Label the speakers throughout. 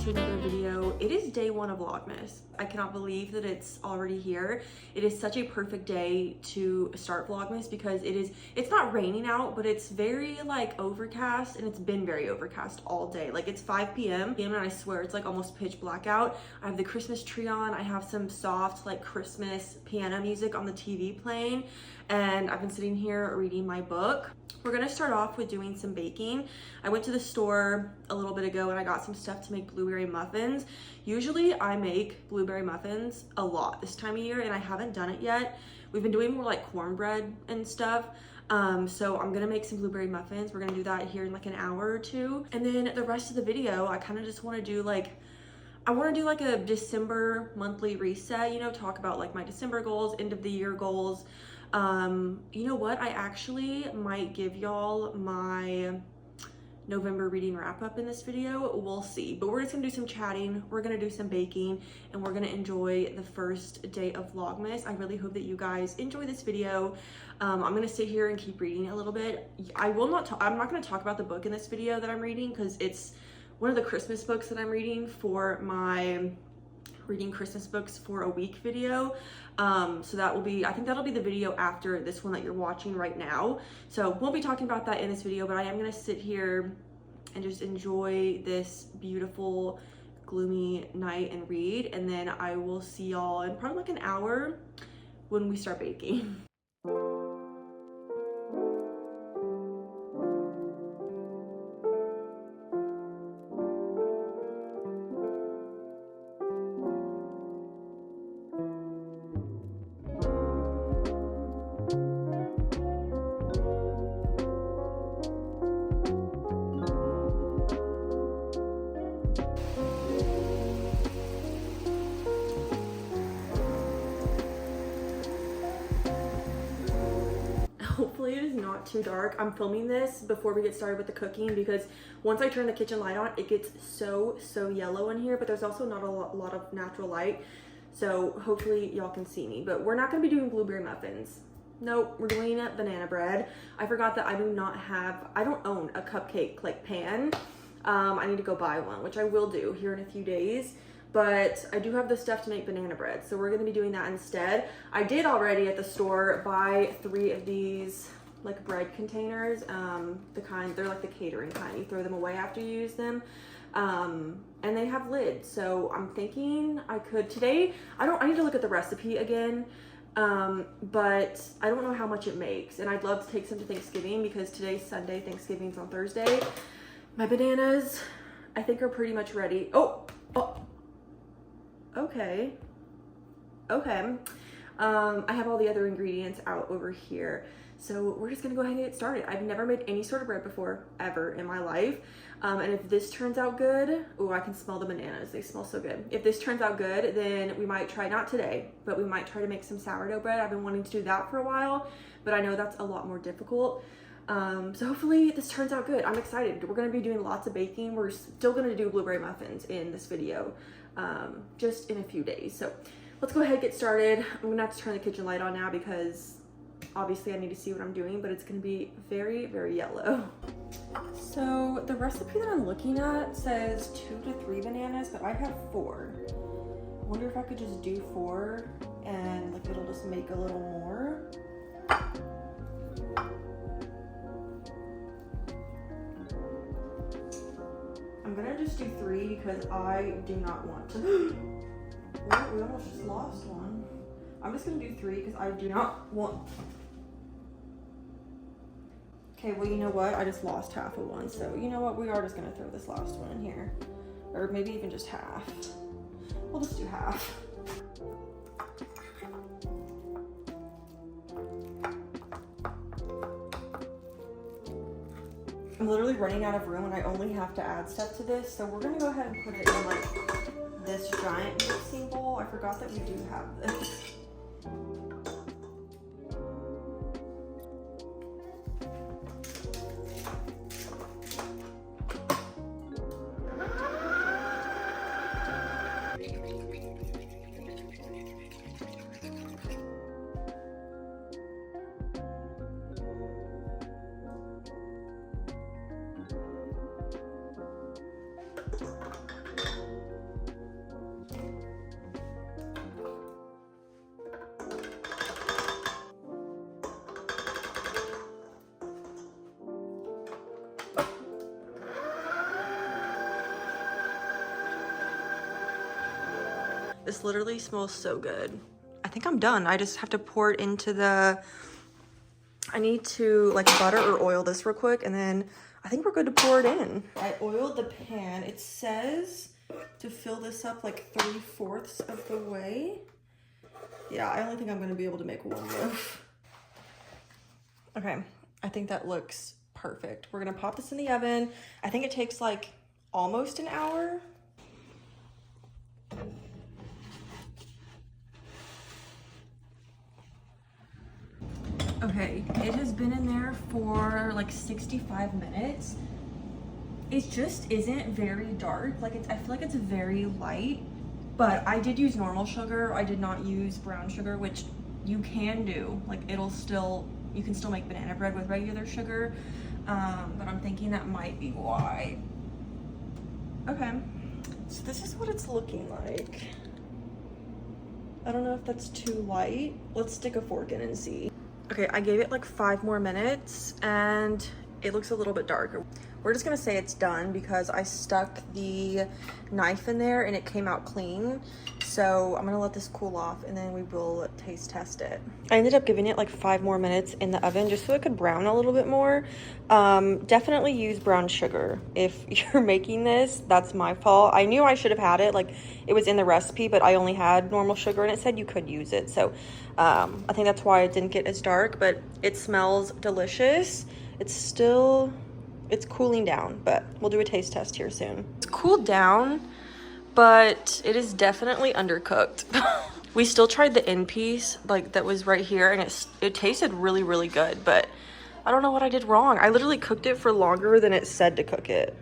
Speaker 1: to another video. It is day one of Vlogmas. I cannot believe that it's already here. It is such a perfect day to start Vlogmas because it's not raining out, but it's very like overcast, and it's been very overcast all day. Like it's 5 p.m. and I swear it's like almost pitch black out. I have the Christmas tree on. I have some soft like Christmas piano music on the TV playing, and I've been sitting here reading my book. We're gonna start off with doing some baking. I went to the store a little bit ago and I got some stuff to make blueberry muffins. Usually I make blueberry muffins a lot this time of year, and I haven't done it yet. We've been doing more like cornbread and stuff. So I'm gonna make some blueberry muffins. We're gonna do that here in like an hour or two. And then the rest of the video, I kind of just wanna do like, I wanna do like a December monthly reset, you know, talk about like my December goals, end of the year goals. You know what? I actually might give y'all my November reading wrap up in this video. We'll see. But we're just gonna do some chatting, we're gonna do some baking, and we're gonna enjoy the first day of Vlogmas. I really hope that you guys enjoy this video. I'm gonna sit here and keep reading a little bit. I'm not gonna talk about the book in this video that I'm reading because it's one of the Christmas books that I'm reading for my reading Christmas books for a week video. So that will be, I think that'll be the video after this one that you're watching right now. So won't be talking about that in this video, but I am gonna sit here and just enjoy this beautiful gloomy night and read, and then I will see y'all in probably like an hour when we start baking. Hopefully it is not too dark. I'm filming this before we get started with the cooking because once I turn the kitchen light on, it gets so yellow in here, but there's also not a lot of natural light. So hopefully y'all can see me, but we're not gonna be doing blueberry muffins. Nope, we're doing banana bread. I forgot that I don't own a cupcake like pan. I need to go buy one, which I will do here in a few days. But I do have the stuff to make banana bread, so we're gonna be doing that instead. I did already at the store buy 3 of these like bread containers, they're like the catering kind. You throw them away after you use them, and they have lids. So I'm thinking I could today. I need to look at the recipe again, but I don't know how much it makes, and I'd love to take some to Thanksgiving because today's Sunday, Thanksgiving's on Thursday. My bananas, I think, are pretty much ready. Oh. Okay. I have all the other ingredients out over here. So we're just gonna go ahead and get started. I've never made any sort of bread before, ever in my life. And if this turns out good, oh, I can smell the bananas. They smell so good. If this turns out good, then we might try, not today, but we might try to make some sourdough bread. I've been wanting to do that for a while, but I know that's a lot more difficult. So hopefully this turns out good. I'm excited. We're gonna be doing lots of baking. We're still gonna do blueberry muffins in this video, just in a few days. So let's go ahead and get started. I'm gonna have to turn the kitchen light on now because obviously I need to see what I'm doing, but it's gonna be very yellow. So the recipe that I'm looking at says 2 to 3 bananas, but I have 4. I wonder if I could just do 4 and like it'll just make a little more. I'm gonna just do 3 because I do not want to. Well, we almost just lost one. I'm just gonna do 3 because I do not want. Okay, well, you know what? I just lost half of one, so you know what? We are just gonna throw this last one in here, or maybe even just half. We'll just do half. I'm literally running out of room and I only have to add stuff to this, so we're gonna go ahead and put it in like this giant mixing bowl. I forgot that we do have this. This literally smells so good. I think I'm done. I just have to pour it into the, I need to like butter or oil this real quick, and then I think we're good to pour it in. I oiled the pan. It says to fill this up like 3/4 of the way. Yeah, I only think I'm gonna be able to make one loaf. Okay, I think that looks perfect. We're gonna pop this in the oven. I think it takes like almost an hour. Okay, it has been in there for like 65 minutes. It just isn't very dark. Like I feel like it's very light, but I did use normal sugar. I did not use brown sugar, which you can do. Like you can still make banana bread with regular sugar. But I'm thinking that might be why. Okay, so this is what it's looking like. I don't know if that's too light. Let's stick a fork in and see. Okay, I gave it like 5 more minutes and it looks a little bit darker. We're just gonna say it's done because I stuck the knife in there and it came out clean. So I'm gonna let this cool off and then we will taste test it. I ended up giving it like 5 more minutes in the oven just so it could brown a little bit more. Definitely use brown sugar. If you're making this, that's my fault. I knew I should have had it, like it was in the recipe, but I only had normal sugar and it said you could use it. So I think that's why it didn't get as dark, but it smells delicious. It's cooling down, but we'll do a taste test here soon. It's cooled down, but it is definitely undercooked. We still tried the end piece, like that was right here, and it tasted really, really good, but I don't know what I did wrong. I literally cooked it for longer than it said to cook it.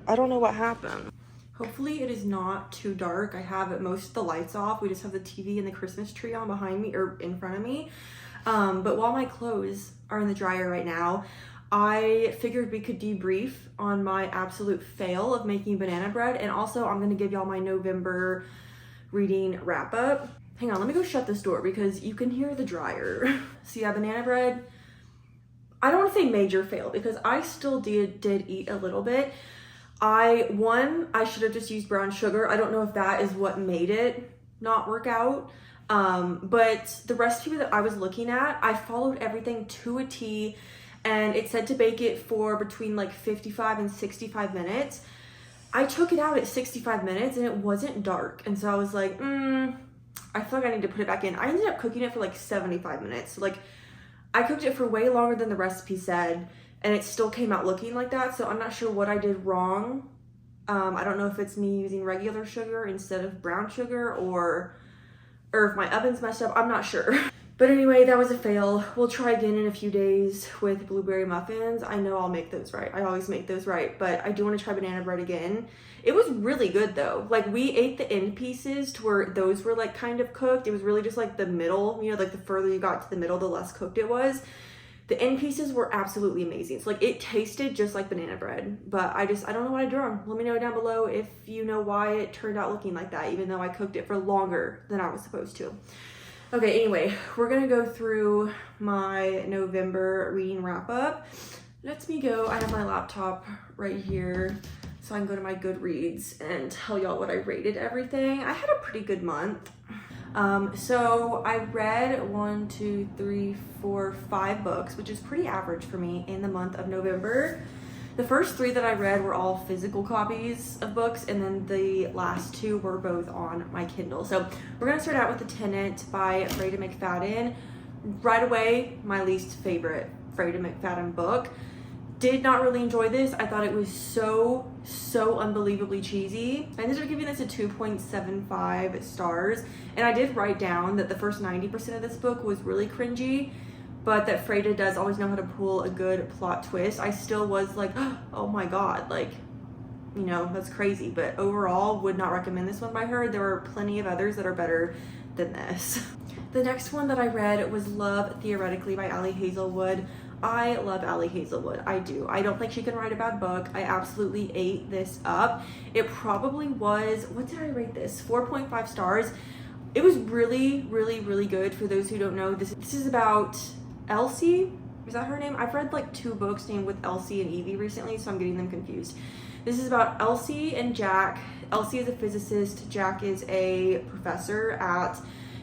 Speaker 1: I don't know what happened. Hopefully it is not too dark. I have most of the lights off. We just have the TV and the Christmas tree on behind me or in front of me. But while my clothes are in the dryer right now, I figured we could debrief on my absolute fail of making banana bread. And also I'm gonna give y'all my November reading wrap up. Hang on, let me go shut this door because you can hear the dryer. So yeah, banana bread, I don't wanna say major fail because I still did eat a little bit. I should have just used brown sugar. I don't know if that is what made it not work out. But the recipe that I was looking at, I followed everything to a T. And it said to bake it for between like 55 and 65 minutes. I took it out at 65 minutes and it wasn't dark. And so I was like, I feel like I need to put it back in. I ended up cooking it for like 75 minutes. So like I cooked it for way longer than the recipe said and it still came out looking like that. So I'm not sure what I did wrong. I don't know if it's me using regular sugar instead of brown sugar or if my oven's messed up. I'm not sure. But anyway, that was a fail. We'll try again in a few days with blueberry muffins. I know I'll make those right. I always make those right, but I do want to try banana bread again. It was really good though. Like we ate the end pieces to where those were like kind of cooked. It was really just like the middle, you know, like the further you got to the middle, the less cooked it was. The end pieces were absolutely amazing. So like it tasted just like banana bread, but I don't know what I did wrong. Let me know down below if you know why it turned out looking like that, even though I cooked it for longer than I was supposed to. Okay, anyway, we're gonna go through my November reading wrap up. Let me go, I have my laptop right here, so I can go to my Goodreads and tell y'all what I rated everything. I had a pretty good month. So I read 5 books, which is pretty average for me in the month of November. The first 3 that I read were all physical copies of books, and then the last 2 were both on my Kindle. So we're gonna start out with The Tenant by Freida McFadden. Right away, my least favorite Freida McFadden book. Did not really enjoy this. I thought it was so unbelievably cheesy. I ended up giving this a 2.75 stars, and I did write down that the first 90% of this book was really cringy, but that Freida does always know how to pull a good plot twist. I still was like, oh my god, like, you know, that's crazy. But overall, would not recommend this one by her. There are plenty of others that are better than this. The next one that I read was Love Theoretically by Ali Hazelwood. I love Ali Hazelwood, I do. I don't think she can write a bad book. I absolutely ate this up. It probably was, what did I rate this? 4.5 stars. It was really good. For those who don't know, this is about Elsie, is that her name? I've read like 2 books named with Elsie and Evie recently, so I'm getting them confused. This is about Elsie and Jack. Elsie is a physicist. Jack is a professor at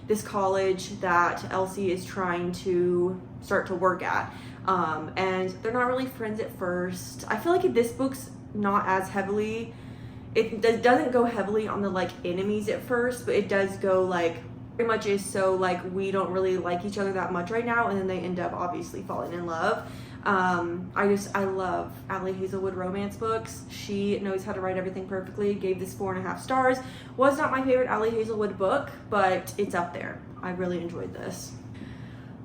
Speaker 1: this college that Elsie is trying to start to work at. And they're not really friends at first. I feel like this book's not as heavily, it doesn't go heavily on the like enemies at first, but it does go like pretty much is so like we don't really like each other that much right now, and then they end up obviously falling in love. I love Ali Hazelwood romance books. She knows how to write everything perfectly. Gave this 4.5 stars. Was not my favorite Ali Hazelwood book, but it's up there. I really enjoyed this.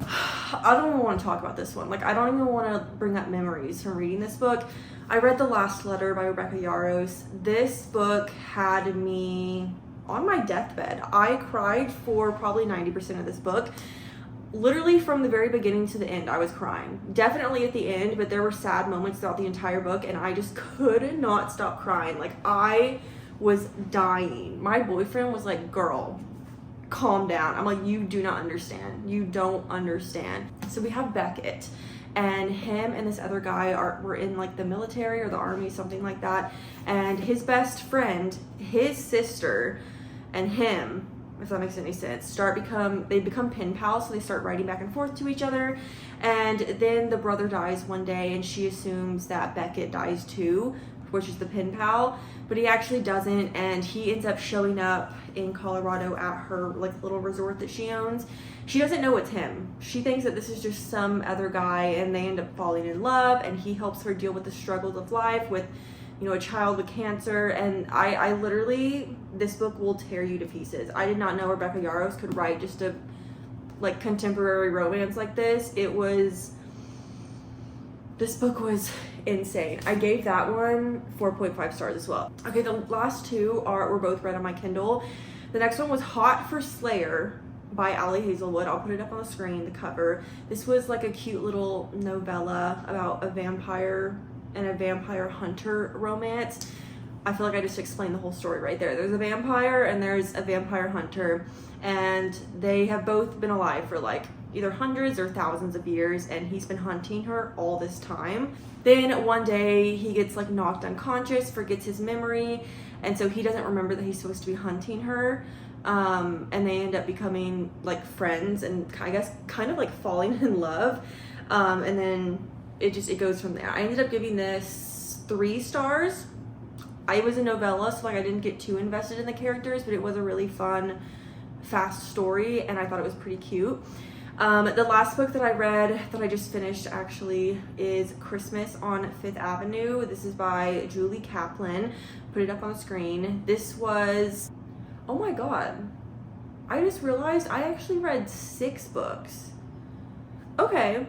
Speaker 1: I don't even want to talk about this one. Like, I don't even want to bring up memories from reading this book. I read The Last Letter by Rebecca Yarros. This book had me on my deathbed. I cried for probably 90% of this book. Literally from the very beginning to the end, I was crying. Definitely at the end, but there were sad moments throughout the entire book, and I just could not stop crying. Like, I was dying. My boyfriend was like, girl, calm down. I'm like, you do not understand. You don't understand. So we have Beckett, and him and this other guy were in like the military or the army, something like that. And his best friend, his sister, and him, if that makes any sense, they become pen pals, so they start writing back and forth to each other. And then the brother dies one day, and she assumes that Beckett dies too, which is the pen pal, but he actually doesn't, and he ends up showing up in Colorado at her like little resort that she owns. She doesn't know it's him. She thinks that this is just some other guy, and they end up falling in love, and he helps her deal with the struggles of life with, you know, a child with cancer. And I literally, this book will tear you to pieces. I did not know Rebecca Yarros could write just a like contemporary romance like this. This book was insane. I gave that one 4.5 stars as well. Okay, the last two were both read on my Kindle. The next one was Hot for Slayer by Ali Hazelwood. I'll put it up on the screen, the cover. This was like a cute little novella about a vampire and a vampire hunter romance. I feel like I just explained the whole story right there. There's a vampire and there's a vampire hunter, and they have both been alive for like either hundreds or thousands of years, and he's been hunting her all this time. Then one day he gets like knocked unconscious, forgets his memory, and so he doesn't remember that he's supposed to be hunting her. And they end up becoming like friends and I guess kind of like falling in love. And then it goes from there. I ended up giving this 3 stars. It was a novella, so like I didn't get too invested in the characters, but it was a really fun, fast story, and I thought it was pretty cute. The last book that I read, that I just finished actually, is Christmas on Fifth Avenue. This is by Julie Kaplan. Put it up on the screen. This was, oh my god, I just realized I actually read 6 books. Okay,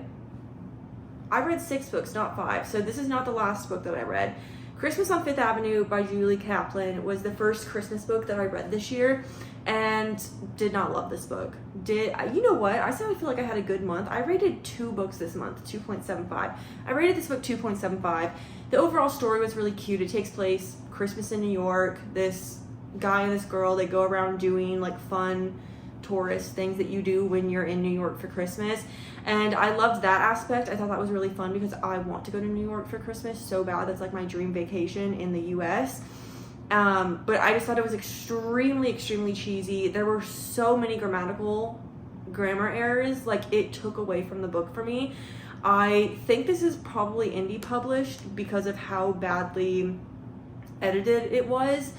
Speaker 1: I read 6 books, not 5. So this is not the last book that I read. Christmas on Fifth Avenue by Julie Kaplan was the first Christmas book that I read this year, and did not love this book. You know what? I said I feel like I had a good month. I rated 2 books this month, 2.75. I rated this book 2.75. The overall story was really cute. It takes place Christmas in New York. This guy and this girl, they go around doing like fun tourist things that you do when you're in New York for Christmas, and I loved that aspect. I thought that was really fun because I want to go to New York for Christmas so bad. That's like my dream vacation in the US. But I just thought it was extremely cheesy. There were so many grammar errors, like it took away from the book for me. I think this is probably indie published because of how badly edited it was.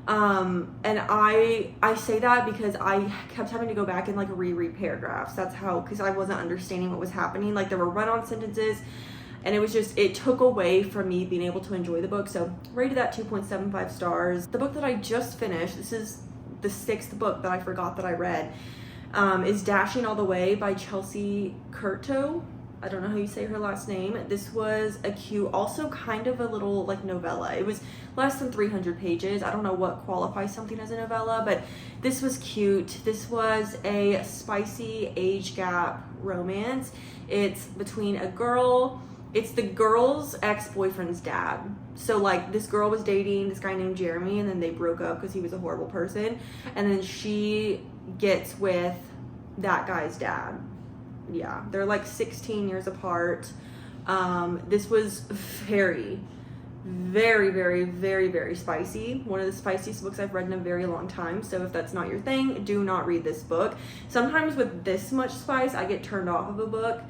Speaker 1: And I say that because I kept having to go back and like reread paragraphs. That's how, because I wasn't understanding what was happening. Like there were run-on sentences, and it took away from me being able to enjoy the book. So rated that 2.75 stars. The book that I just finished, this is the 6th book that I forgot that I read, is Dashing All the Way by Chelsea Curto. I don't know how you say her last name. This was a cute, also kind of a little like novella. It was less than 300 pages. I don't know what qualifies something as a novella, but this was cute. This was a spicy age gap romance. It's between a girl, it's the girl's ex-boyfriend's dad. So like this girl was dating this guy named Jeremy, and then they broke up because he was a horrible person. And then she gets with that guy's dad. Yeah, they're like 16 years apart. This was very very, very, very, very spicy. One of the spiciest books I've read in a very long time. So if that's not your thing, do not read this book. Sometimes with this much spice, I get turned off of a book.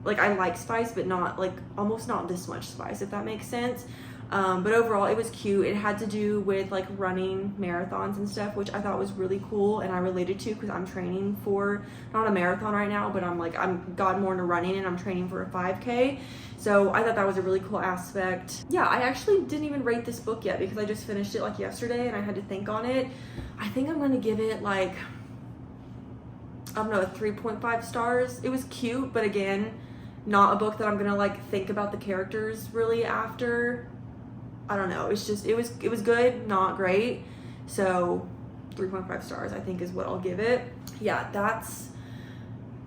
Speaker 1: Like I like spice, but not like almost not this much spice, if that makes sense. But overall it was cute. It had to do with like running marathons and stuff, which I thought was really cool and I related to because I'm training for not a marathon right now, but I'm got more into running and I'm training for a 5K. So I thought that was a really cool aspect. Yeah, I actually didn't even rate this book yet because I just finished it like yesterday and I had to think on it. I think I'm gonna give it like, I don't know, 3.5 stars. It was cute, but again, not a book that I'm gonna like think about the characters really after. I don't know. It's just, it was good, not great. So 3.5 stars, I think is what I'll give it. Yeah, that's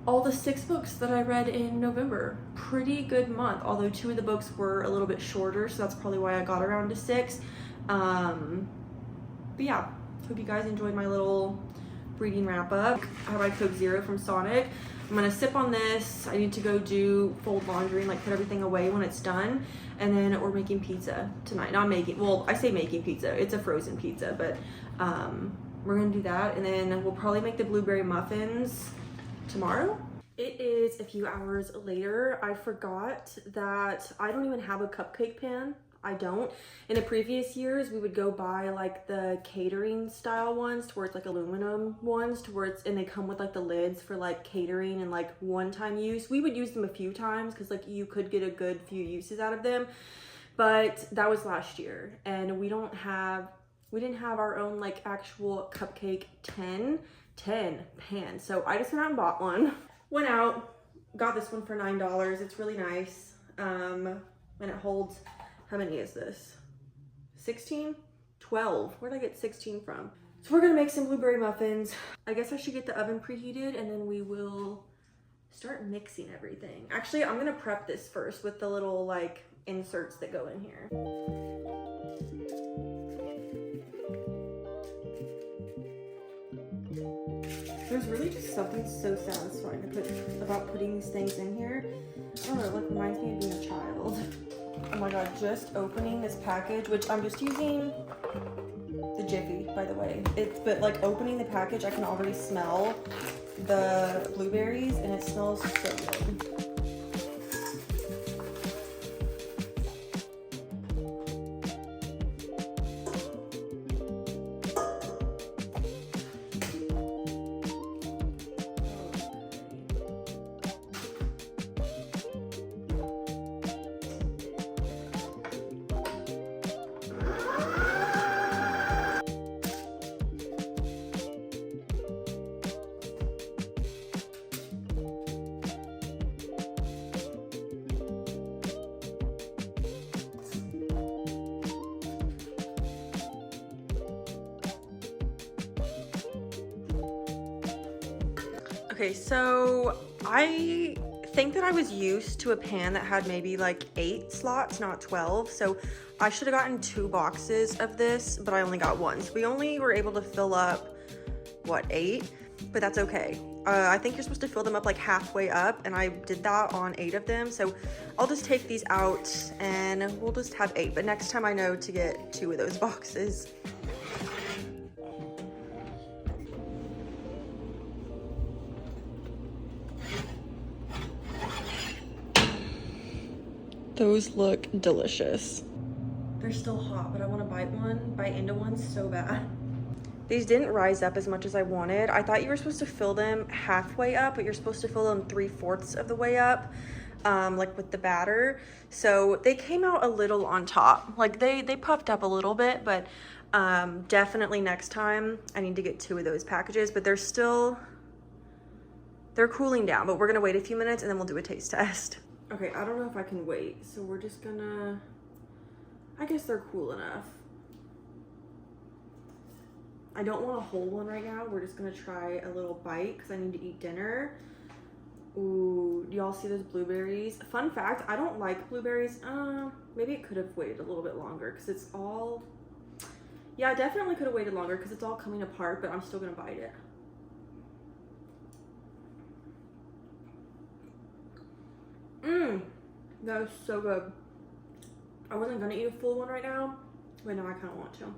Speaker 1: all the 6 books that I read in November. Pretty good month, although 2 of the books were a little bit shorter, so that's probably why I got around to 6. But yeah, hope you guys enjoyed my little reading wrap up. I have my Coke Zero from Sonic. I'm gonna sip on this. I need to go do fold laundry and like put everything away when it's done. And then we're making pizza tonight. Not making, well, I say making pizza. It's a frozen pizza, but we're gonna do that. And then we'll probably make the blueberry muffins tomorrow. It is a few hours later. I forgot that I don't even have a cupcake pan. I don't. In the previous years, we would go buy like the catering style ones to where it's like aluminum ones to where it's, and they come with like the lids for like catering and like one-time use. We would use them a few times because like you could get a good few uses out of them. But that was last year and we didn't have our own like actual cupcake tin pan. So I just went out and bought one. Went out, got this one for $9. It's really nice. And it holds, how many is this? 16? 12. Where'd I get 16 from? So we're gonna make some blueberry muffins. I guess I should get the oven preheated and then we will start mixing everything. Actually, I'm gonna prep this first with the little like inserts that go in here. There's really just something so satisfying about putting these things in here. I don't know, it like reminds me of being a child. Oh my god, just opening this package, which I'm just using the Jiffy, by the way. But like opening the package, I can already smell the blueberries and it smells so good. Okay, so I think that I was used to a pan that had maybe like 8 slots, not 12. So I should have gotten 2 boxes of this, but I only got 1. So we only were able to fill up, what, 8? But that's okay. I think you're supposed to fill them up like halfway up, and I did that on 8 of them. So I'll just take these out and we'll just have 8. But next time I know to get 2 of those boxes. Those look delicious. They're still hot, but I want to bite into one so bad. These didn't rise up as much as I wanted. I thought you were supposed to fill them halfway up, but you're supposed to fill them 3/4 of the way up, like with the batter. So they came out a little on top. Like they puffed up a little bit, but definitely next time I need to get 2 of those packages, but they're cooling down, but we're gonna wait a few minutes and then we'll do a taste test. Okay, I don't know if I can wait, so we're just gonna, I guess they're cool enough. I don't want a whole one right now. We're just gonna try a little bite because I need to eat dinner. Ooh, do y'all see those blueberries? Fun fact, I don't like blueberries. Maybe it could have waited a little bit longer because it's all, yeah, I definitely could have waited longer because it's all coming apart, but I'm still gonna bite it. That was so good. I wasn't gonna eat a full one right now, but now I kind of want to.